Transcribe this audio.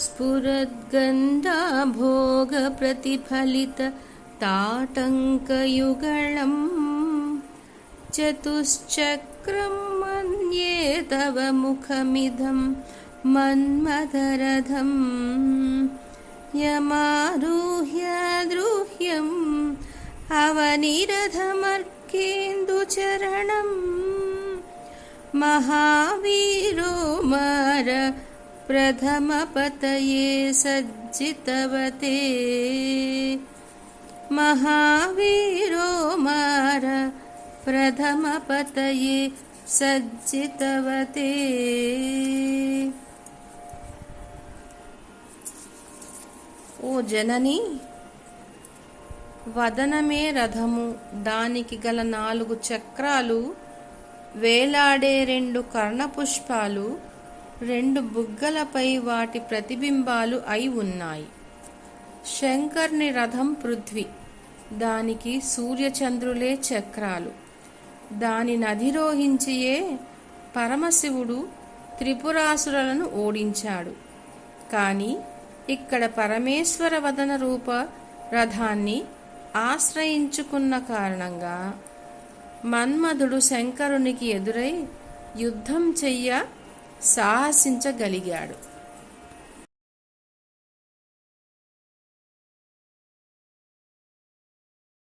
स्फुरद्गन्धा भोगप्रतिफलित ताटङ्कयुगळम् चतुश्चक्रं मन्ये तव मुखमिदं मन्मथरथम् यमारुह्य द्रुह्यम् अवनिरथमर्केन्दुचरणम् महावीरो मर प्रथमपतये सज्जितवते महावीरो मर प्रथमपतये सज्जितवते। ఓ జనని, వదనమే రథము, దానికి గల 4 చక్రాలు, వేలాడే 2 కర్ణపుష్పాలు, 2 బుగ్గలపై వాటి ప్రతిబింబాలు అయి ఉన్నాయి. శంకర్ని రథం పృథ్వీ, దానికి సూర్యచంద్రులే చక్రాలు. దానిని అధిరోహించియే పరమశివుడు త్రిపురాసురులను ఓడించాడు. కానీ ఇక్కడ పరమేశ్వర వదన రూప రథాన్ని ఆశ్రయించుకున్న కారణంగా మన్మధుడు శంకరునికి ఎదురై యుద్ధం చెయ్య సాహసించగలిగాడు.